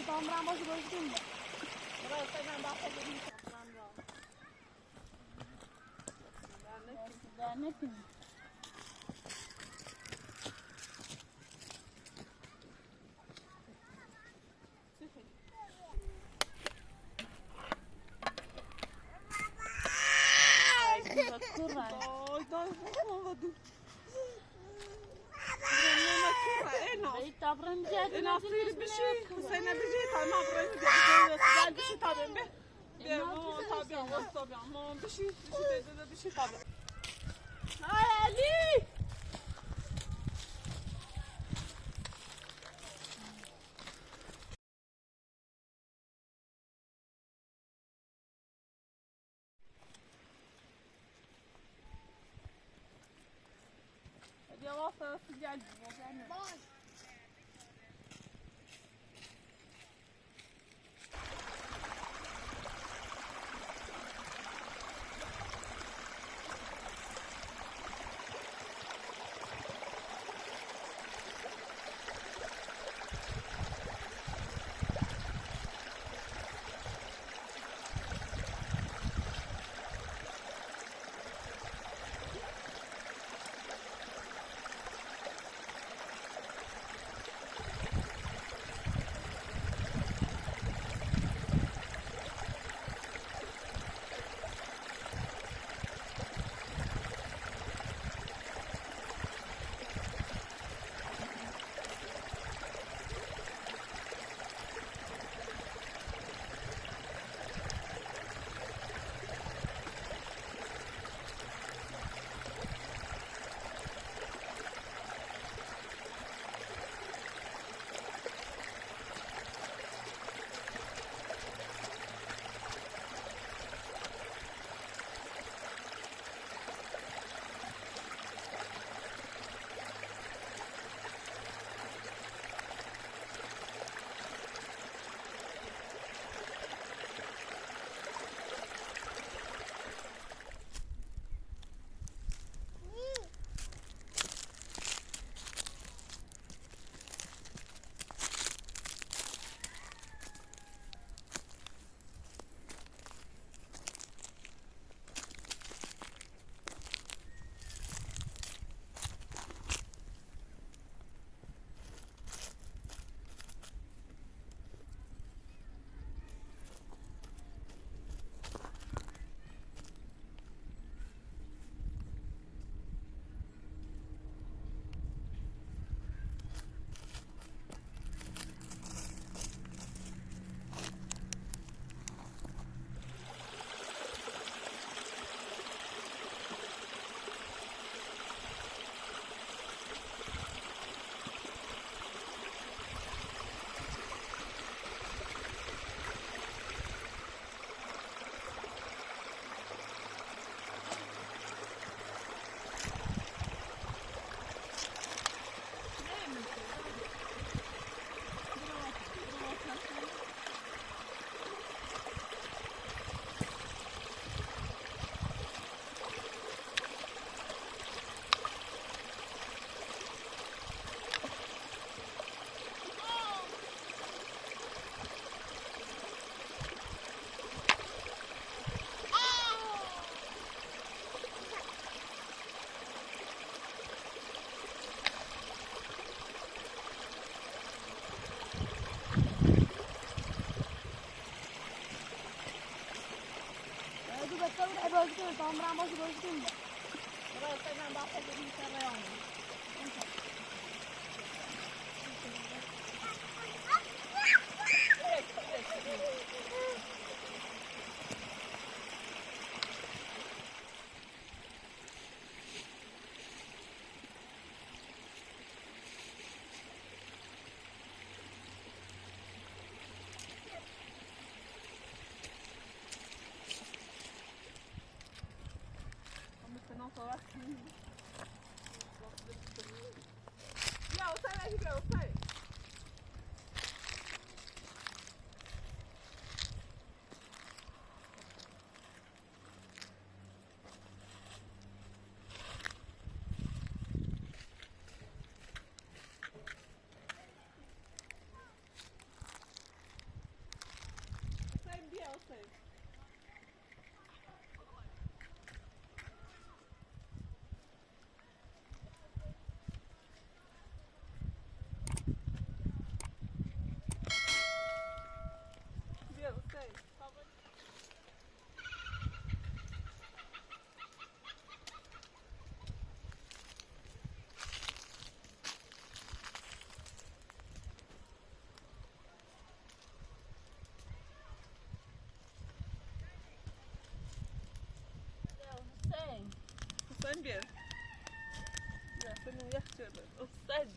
Tamam başı gözüküyor mu? Burası hemen bahsedelim. Ben ne yapayım? انا اصير بشي حسينا بشي طالما بريت بشي طابع به مو طابع والطابع مو بشي بشي طابع هاي علي هذه واسطة سجل باي Tamam başı gözüküyor mu? Burası hemen bahsedelim. يا وصل اجيك يا وصل بیار یا فنو یخ شده استاد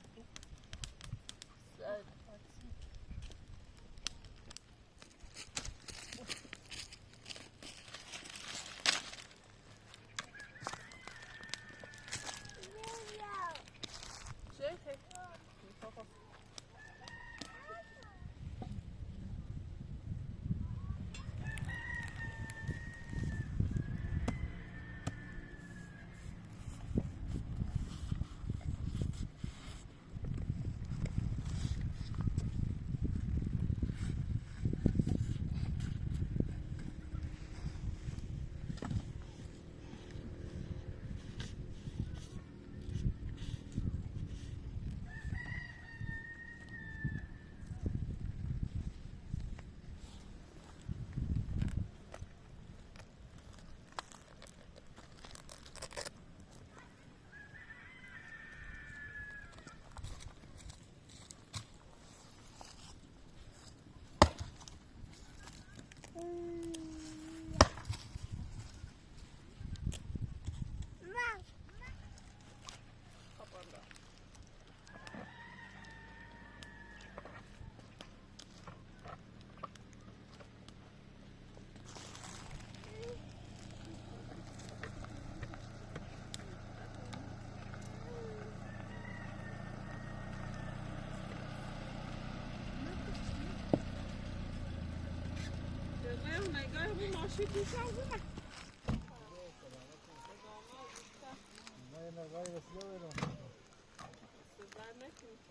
ماشی پیش از اون نه نگاهی وسیله برم سزار نکنی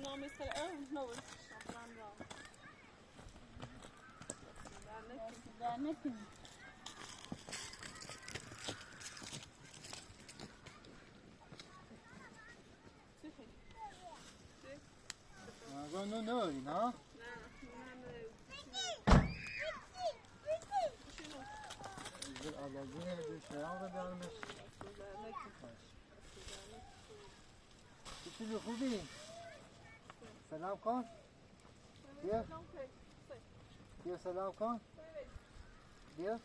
نامه سر نوش در نکنی نگاه نداری نه؟ علازونه دوشیان رو دارمش چطوری خوبی؟ سلام کن بیا بیا سلام کن بیا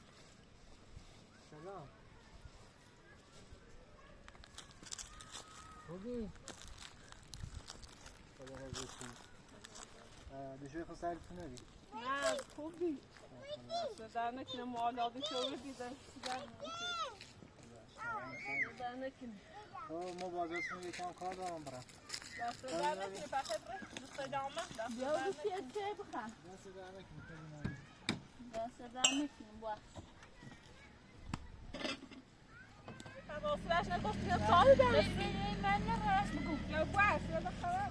سلام خوبی؟ خدا را بسیم دوشوی خود سرتون نبی نه خوبی در نکنه معالاده شو دیدن در نکنه ما بازرسون یکم کار دارم برم دست در نکنه فقط دوست جامعه بیا بسی چه بخن دست در نکنی دست در نکنیم باید راستش نگفت یا صاحب من نراست بگو یا باش یا بخواه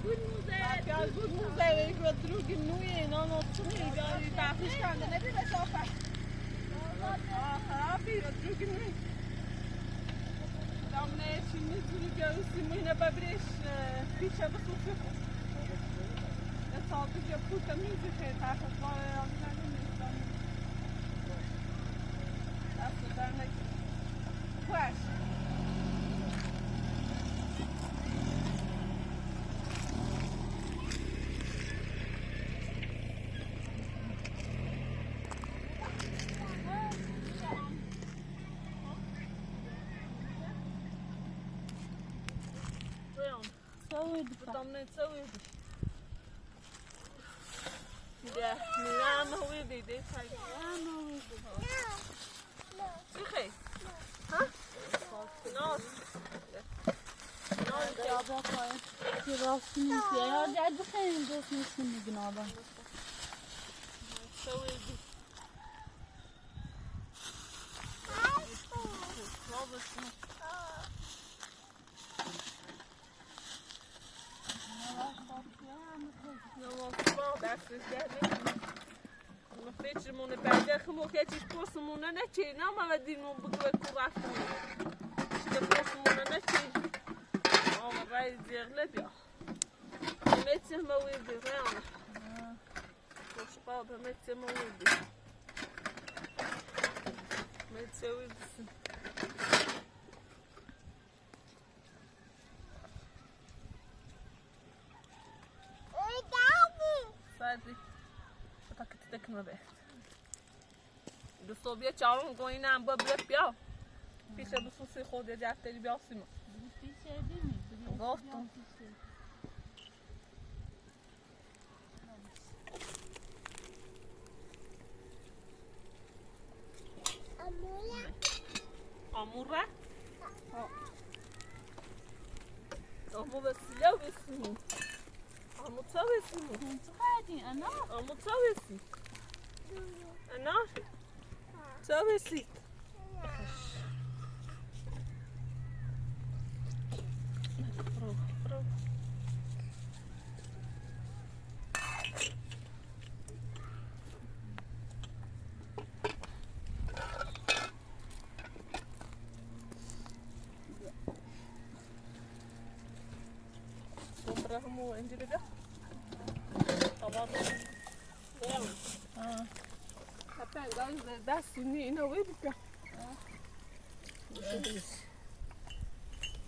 Gut Museum, ich würde drüben nur noch zu mir, ich darf nicht kann, nicht mehr so fast. Abi, drüben nur. Там не чині зробили сімейне бабріш, піча високо. Я сам вже пута музики, так от я не знаю. Так, так не. Флеш. Там не цілий. Де, не вийде, йди, хай. Тихай. Ха? Нос. یا با پایت که راست نیست یا جد بخیریم دوست نیستیم میگن آدم Цілий. فکرمونه بعد خمو که چیز پرسمونه نچی نه ما دیمون بگوی کو رفتیم چیز پرسمونه نچی Ay zehirle bir. Médecin me uydu yani. Boşqa bir médecin me uydu. Médecin uydusun. Sadece paket tekme be. Do Soviet çağırın koyunan böbrek ya. Pişe bu susu xode cəftəli bir asımı. Bir şey değil mi? Bir Goftum. şey. Amura? Amura silah versin. Amutsa versin. Sen çıkardın ana. Amutsa versin. Ana? Sa versin. Bravo. Compramos individual. Tamam. Leão. Tá pegando da sininho, não é porque.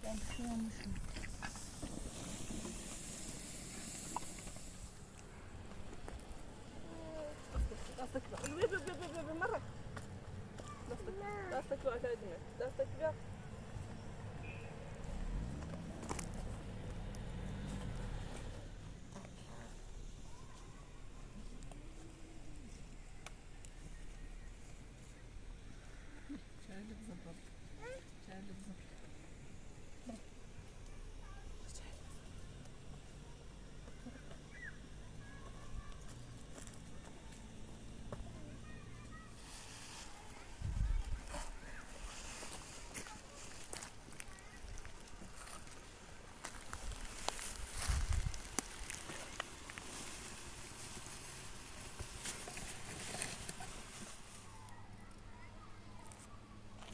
Ben tutuyormuşum.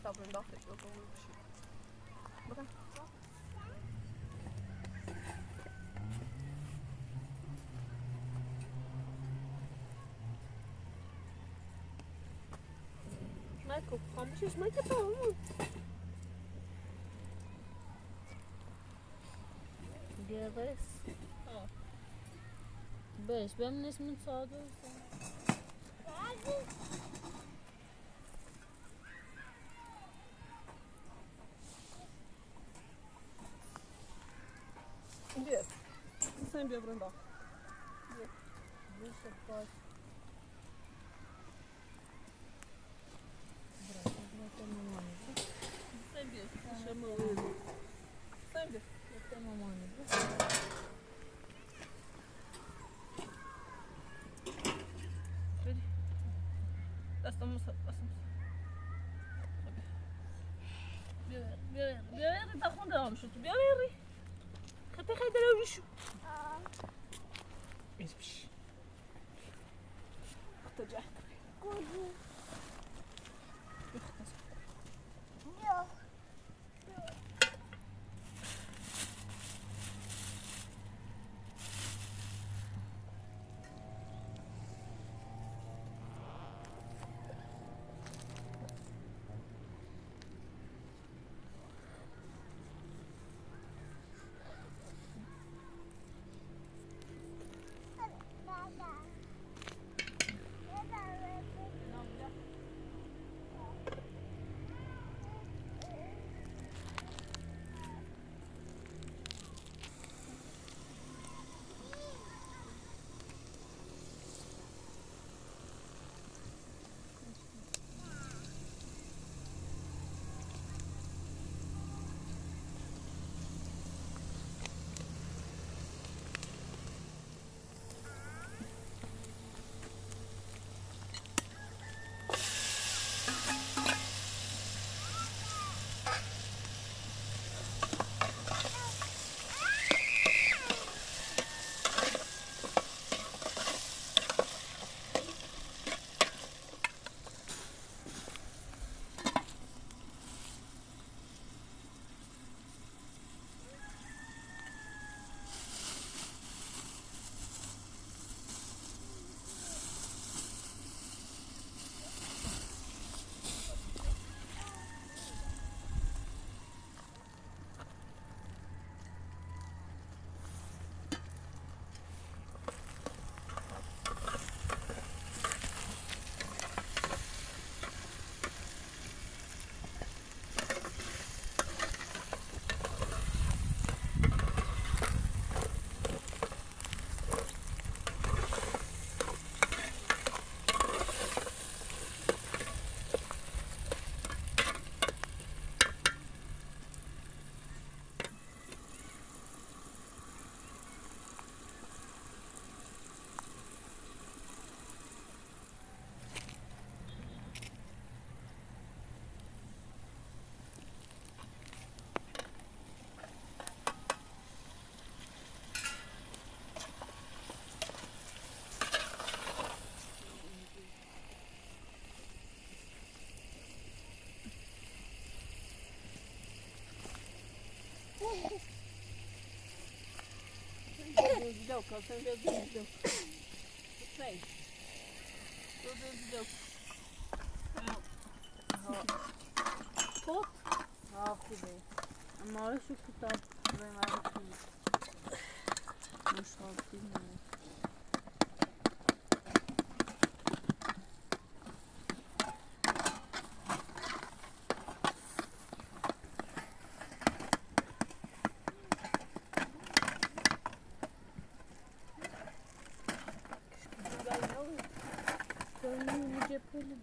Tá vendo? Eu tô muito chique. Bora. Michael, vamos esmagar para onde? Diğer beş. Beş. Benim ismim Sağda. Где? Sen bir Brenda. Bu sefer. Sen bir. Chama ele. Sen bir. Tamam anne. Estamos. Bir takım devam şu. Bir ver. Kapı kadar şu. Hiçbir. Kıtacak. kız. Sen de düzgün. Sen. Düzgün. Pot. Ah be. Ama şu kitap ben aldım. Boşalt değil mi? Gönlümü cepheli mi?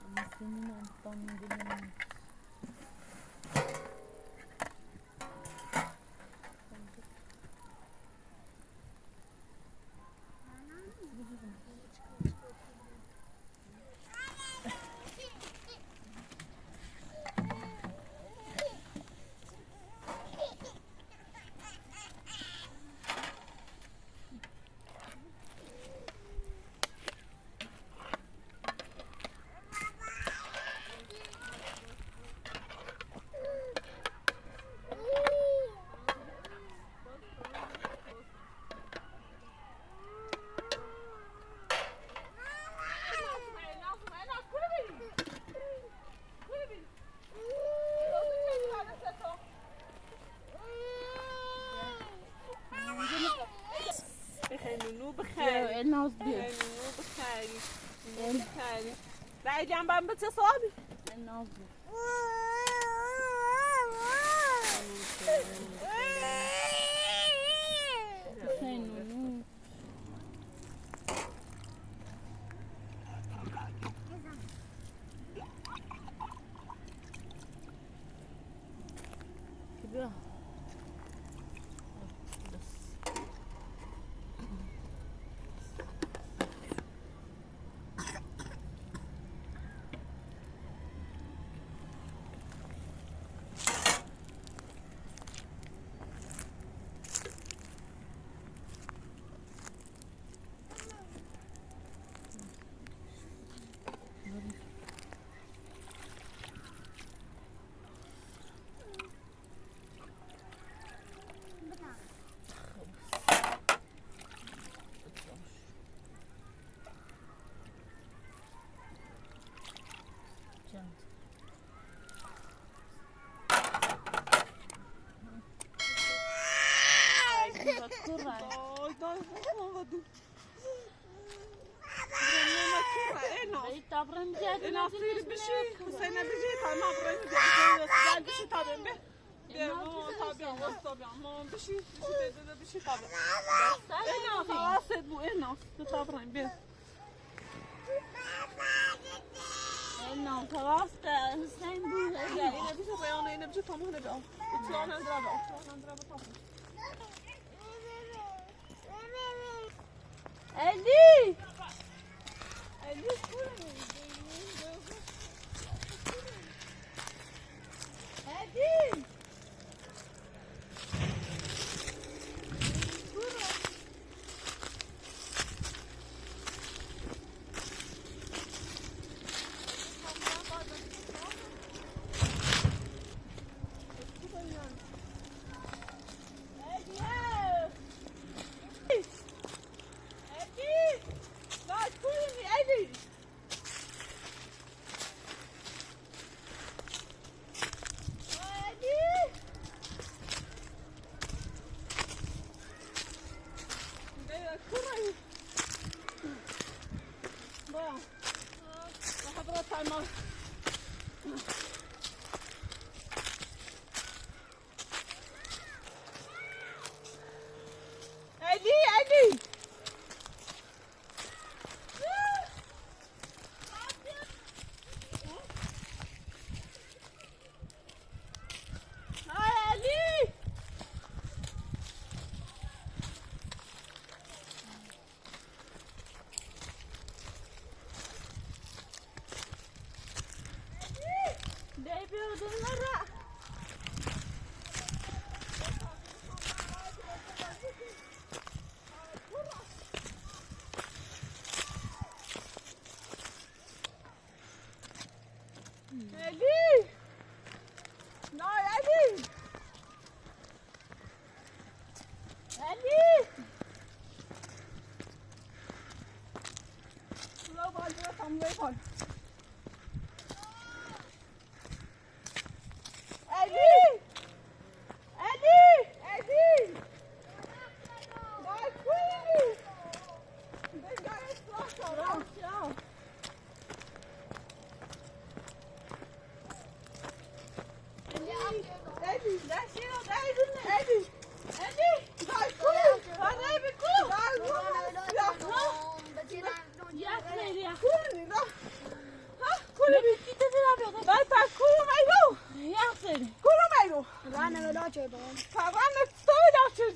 Ama senin alttan bilemem. بخير الناس دي بخير بعد جنب عم بتصابي الناس دي كبيرة انا اصير بشي حسينا بشي طالما بريت بشي طابع به طابع طابع ما بشي بشي طابع انا خلاص بو انا طابع به انا خلاص حسين بو انا بشي رياضه انا بشي طمه هنا بقى اطلعوا نضربه طبعا Ali! Ali Ali! علی لا باید هم بیفان علی علی علی باید کنی بگه اصلاح کنم Eddie, daar zie je nog Eddie. Eddie, Eddie, daar kom je. Waar heb je kom? Daar kom je. Ja, nee, ja. Kom je niet, dan. Kom je niet. Dit is er al wel. Daar pas kom je mee doen. Ja, zeg. Kom je mee doen. Waar hebben we dat je dan? Waar net stoel dat je.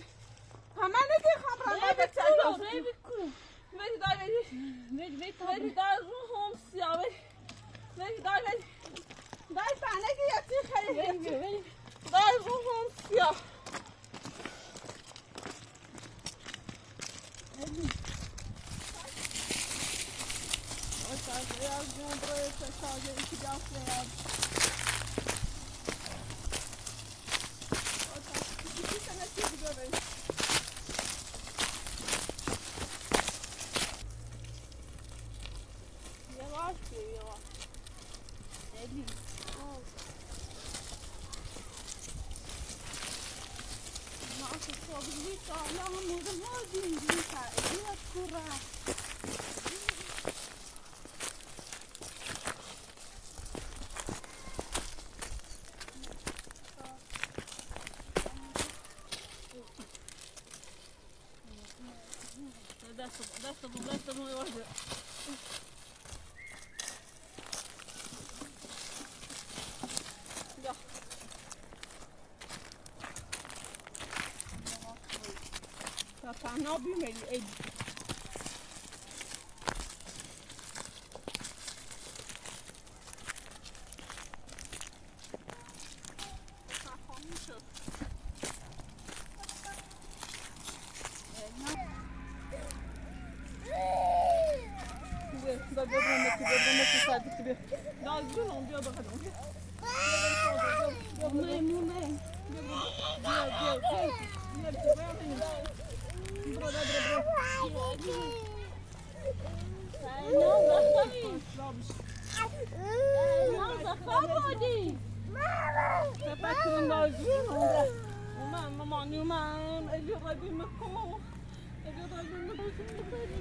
Gaan wij niet gaan praten met zijn Cool, baby, cool. Weet je daar, weet je. Weet je daar rondom, ja, weet je daar, weet je. Daar is aan, ik heb het gegeven. Daar is rondom, ja. That's the one I ordered. Ja. Dat gaan nou bij mij eten. Mama, nu man, ik wil dat in mijn kool. Ik wil dat in mijn kool.